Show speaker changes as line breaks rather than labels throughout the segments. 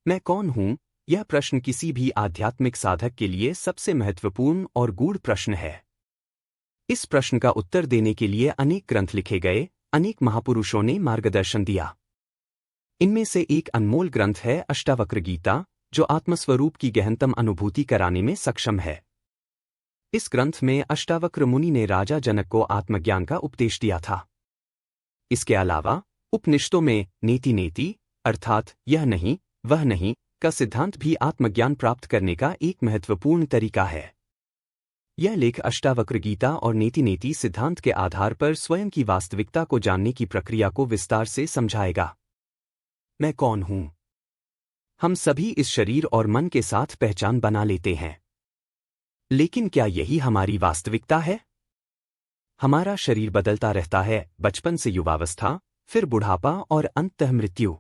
मैं कौन हूं? यह प्रश्न किसी भी आध्यात्मिक साधक के लिए सबसे महत्वपूर्ण और गूढ़ प्रश्न है। इस प्रश्न का उत्तर देने के लिए अनेक ग्रंथ लिखे गए, अनेक महापुरुषों ने मार्गदर्शन दिया। इनमें से एक अनमोल ग्रंथ है अष्टावक्र गीता, जो आत्मस्वरूप की गहनतम अनुभूति कराने में सक्षम है। इस ग्रंथ में अष्टावक्र मुनि ने राजा जनक को आत्मज्ञान का उपदेश दिया था। इसके अलावा उपनिषदों में नेति नेति अर्थात यह नहीं वह नहीं का सिद्धांत भी आत्मज्ञान प्राप्त करने का एक महत्वपूर्ण तरीका है। यह लेख अष्टावक्र गीता और नेति नेति सिद्धांत के आधार पर स्वयं की वास्तविकता को जानने की प्रक्रिया को विस्तार से समझाएगा। मैं कौन हूं? हम सभी इस शरीर और मन के साथ पहचान बना लेते हैं, लेकिन क्या यही हमारी वास्तविकता है? हमारा शरीर बदलता रहता है, बचपन से युवावस्था, फिर बुढ़ापा और अंततः मृत्यु।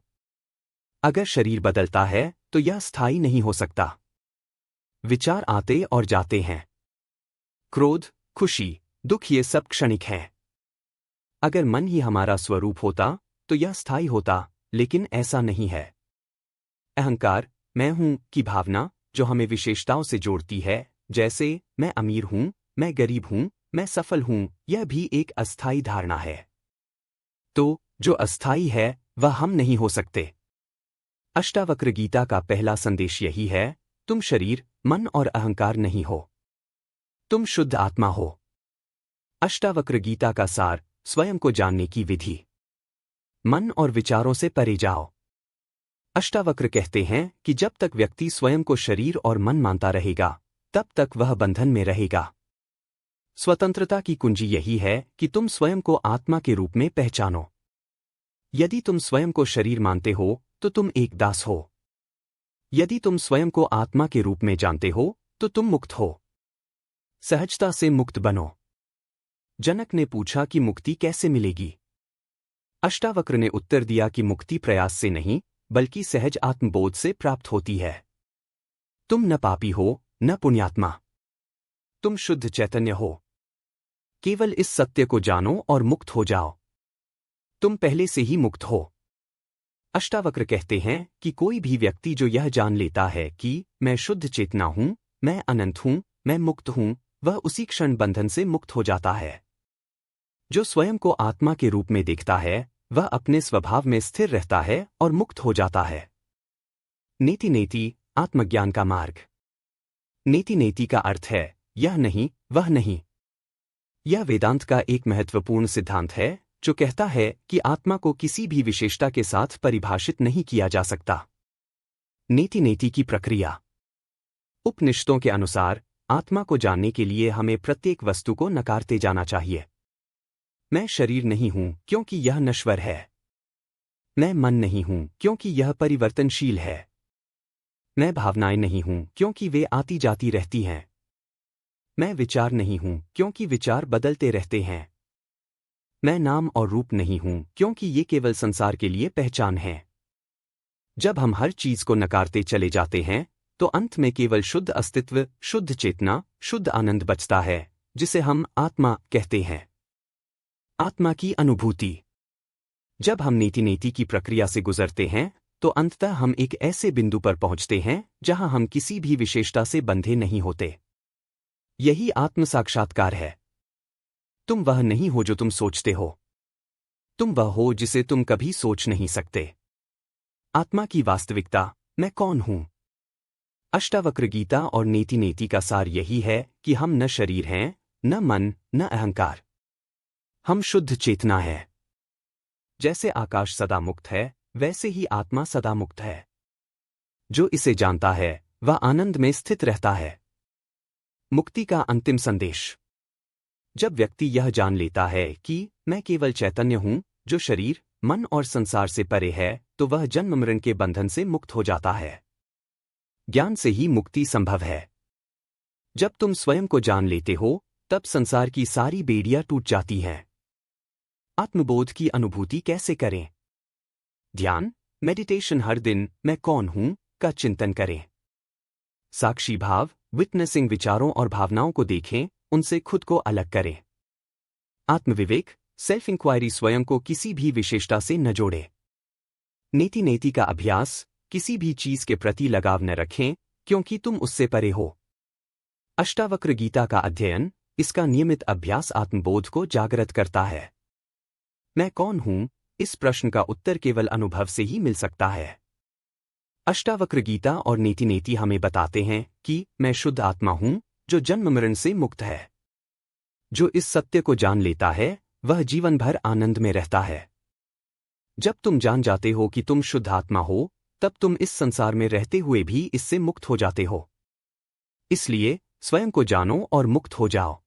अगर शरीर बदलता है तो यह स्थायी नहीं हो सकता। विचार आते और जाते हैं। क्रोध, खुशी, दुख ये सब क्षणिक हैं। अगर मन ही हमारा स्वरूप होता तो यह स्थायी होता, लेकिन ऐसा नहीं है। अहंकार, मैं हूं की भावना जो हमें विशेषताओं से जोड़ती है, जैसे मैं अमीर हूं, मैं गरीब हूं, मैं सफल हूं, यह भी एक अस्थायी धारणा है। तो जो अस्थायी है वह हम नहीं हो सकते। अष्टावक्र गीता का पहला संदेश यही है, तुम शरीर, मन और अहंकार नहीं हो। तुम शुद्ध आत्मा हो। अष्टावक्र गीता का सार, स्वयं को जानने की विधि। मन और विचारों से परे जाओ। अष्टावक्र कहते हैं कि जब तक व्यक्ति स्वयं को शरीर और मन मानता रहेगा, तब तक वह बंधन में रहेगा। स्वतंत्रता की कुंजी यही है कि तुम स्वयं को आत्मा के रूप में पहचानो। यदि तुम स्वयं को शरीर मानते हो तो तुम एक दास हो। यदि तुम स्वयं को आत्मा के रूप में जानते हो तो तुम मुक्त हो। सहजता से मुक्त बनो। जनक ने पूछा कि मुक्ति कैसे मिलेगी? अष्टावक्र ने उत्तर दिया कि मुक्ति प्रयास से नहीं, बल्कि सहज आत्मबोध से प्राप्त होती है। तुम न पापी हो, न पुण्यात्मा। तुम शुद्ध चैतन्य हो। केवल इस सत्य को जानो और मुक्त हो जाओ। तुम पहले से ही मुक्त हो। अष्टावक्र कहते हैं कि कोई भी व्यक्ति जो यह जान लेता है कि मैं शुद्ध चेतना हूं, मैं अनंत हूं, मैं मुक्त हूं, वह उसी क्षण बंधन से मुक्त हो जाता है। जो स्वयं को आत्मा के रूप में देखता है, वह अपने स्वभाव में स्थिर रहता है और मुक्त हो जाता है। नेति नेति आत्मज्ञान का मार्ग। नेति नेति का अर्थ है यह नहीं वह नहीं। यह वेदांत का एक महत्वपूर्ण सिद्धांत है जो कहता है कि आत्मा को किसी भी विशेषता के साथ परिभाषित नहीं किया जा सकता। नेति नेति की प्रक्रिया। उपनिषदों के अनुसार आत्मा को जानने के लिए हमें प्रत्येक वस्तु को नकारते जाना चाहिए। मैं शरीर नहीं हूं क्योंकि यह नश्वर है। मैं मन नहीं हूं क्योंकि यह परिवर्तनशील है। मैं भावनाएं नहीं हूं क्योंकि वे आती जाती रहती हैं। मैं विचार नहीं हूं क्योंकि विचार बदलते रहते हैं। मैं नाम और रूप नहीं हूं क्योंकि ये केवल संसार के लिए पहचान है। जब हम हर चीज को नकारते चले जाते हैं तो अंत में केवल शुद्ध अस्तित्व, शुद्ध चेतना, शुद्ध आनंद बचता है, जिसे हम आत्मा कहते हैं। आत्मा की अनुभूति। जब हम नेति नेति की प्रक्रिया से गुजरते हैं तो अंततः हम एक ऐसे बिंदु पर पहुंचते हैं जहां हम किसी भी विशेषता से बंधे नहीं होते। यही आत्म साक्षात्कार है। तुम वह नहीं हो जो तुम सोचते हो। तुम वह हो जिसे तुम कभी सोच नहीं सकते। आत्मा की वास्तविकता, मैं कौन हूं? अष्टावक्र गीता और नेति नेति का सार यही है कि हम न शरीर हैं, न मन, न अहंकार। हम शुद्ध चेतना है। जैसे आकाश सदा मुक्त है, वैसे ही आत्मा सदा मुक्त है। जो इसे जानता है वह आनंद में स्थित रहता है। मुक्ति का अंतिम संदेश। जब व्यक्ति यह जान लेता है कि मैं केवल चैतन्य हूं जो शरीर, मन और संसार से परे है, तो वह जन्म मरण के बंधन से मुक्त हो जाता है। ज्ञान से ही मुक्ति संभव है। जब तुम स्वयं को जान लेते हो, तब संसार की सारी बेड़ियां टूट जाती हैं। आत्मबोध की अनुभूति कैसे करें? ध्यान, मेडिटेशन। हर दिन मैं कौन हूं का चिंतन करें। साक्षी भाव, विटनेसिंग। विचारों और भावनाओं को देखें, उनसे खुद को अलग करें। आत्मविवेक, सेल्फ इंक्वायरी। स्वयं को किसी भी विशेषता से न जोड़े। नेति नेति का अभ्यास, किसी भी चीज के प्रति लगाव न रखें, क्योंकि तुम उससे परे हो। अष्टावक्र गीता का अध्ययन, इसका नियमित अभ्यास आत्मबोध को जागृत करता है। मैं कौन हूं? इस प्रश्न का उत्तर केवल अनुभव से ही मिल सकता है। अष्टावक्र गीता और नीति नीति हमें बताते हैं कि मैं शुद्ध आत्मा हूं, जो जन्म मरण से मुक्त है। जो इस सत्य को जान लेता है, वह जीवन भर आनंद में रहता है। जब तुम जान जाते हो कि तुम शुद्ध आत्मा हो, तब तुम इस संसार में रहते हुए भी इससे मुक्त हो जाते हो। इसलिए स्वयं को जानो और मुक्त हो जाओ।